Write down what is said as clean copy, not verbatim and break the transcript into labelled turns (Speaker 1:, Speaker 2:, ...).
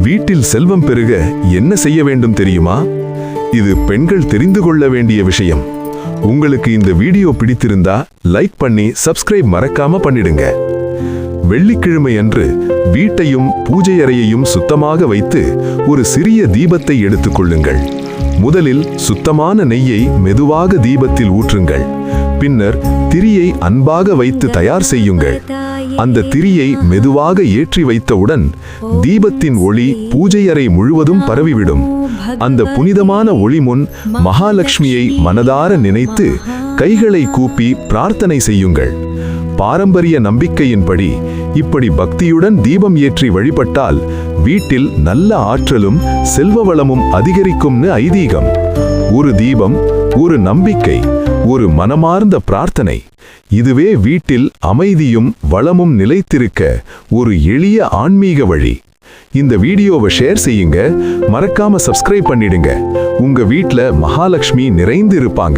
Speaker 1: வீட்டில் செல்வம் பெருக என்ன செய்ய வேண்டும் தெரியுமா? இது பெண்கள் தெரிந்து கொள்ள வேண்டிய விஷயம். உங்களுக்கு இந்த வீடியோ பிடித்திருந்தா லைக் பண்ணி சப்ஸ்கிரைப் மறக்காம பண்ணிடுங்க. வெள்ளிக்கிழமை அன்று வீட்டையும் பூஜை அறையையும் சுத்தமாக வைத்து ஒரு சிறிய தீபத்தை எடுத்துக்கொள்ளுங்கள். முதலில் சுத்தமான நெய்யை மெதுவாக தீபத்தில் ஊற்றுங்கள். பின்னர் திரியை அன்பாக வைத்து தயார் செய்யுங்கள். அந்த திரியை மெதுவாக ஏற்றி வைத்தவுடன் தீபத்தின் ஒளி பூஜை அறை முழுவதும் பரவிவிடும். அந்த புனிதமான ஒளி முன் மகாலட்சுமியை மனதார நினைத்து கைகளை கூப்பி பிரார்த்தனை செய்யுங்கள். பாரம்பரிய நம்பிக்கையின்படி இப்படி பக்தியுடன் தீபம் ஏற்றி வழிபட்டால் வீட்டில் நல்ல ஆற்றலும் செல்வ வளமும் அதிகரிக்கும்னு ஐதீகம். ஒரு தீபம், ஒரு நம்பிக்கை, ஒரு மனமார்ந்த பிரார்த்தனை, இதுவே வீட்டில் அமைதியும் வளமும் நிலைத்திருக்க ஒரு எளிய ஆன்மீக வழி. இந்த வீடியோவை ஷேர் செய்யுங்க, மறக்காம சப்ஸ்கிரைப் பண்ணிடுங்க. உங்க வீட்ல மகாலட்சுமி நிறைந்து இருப்பாங்க.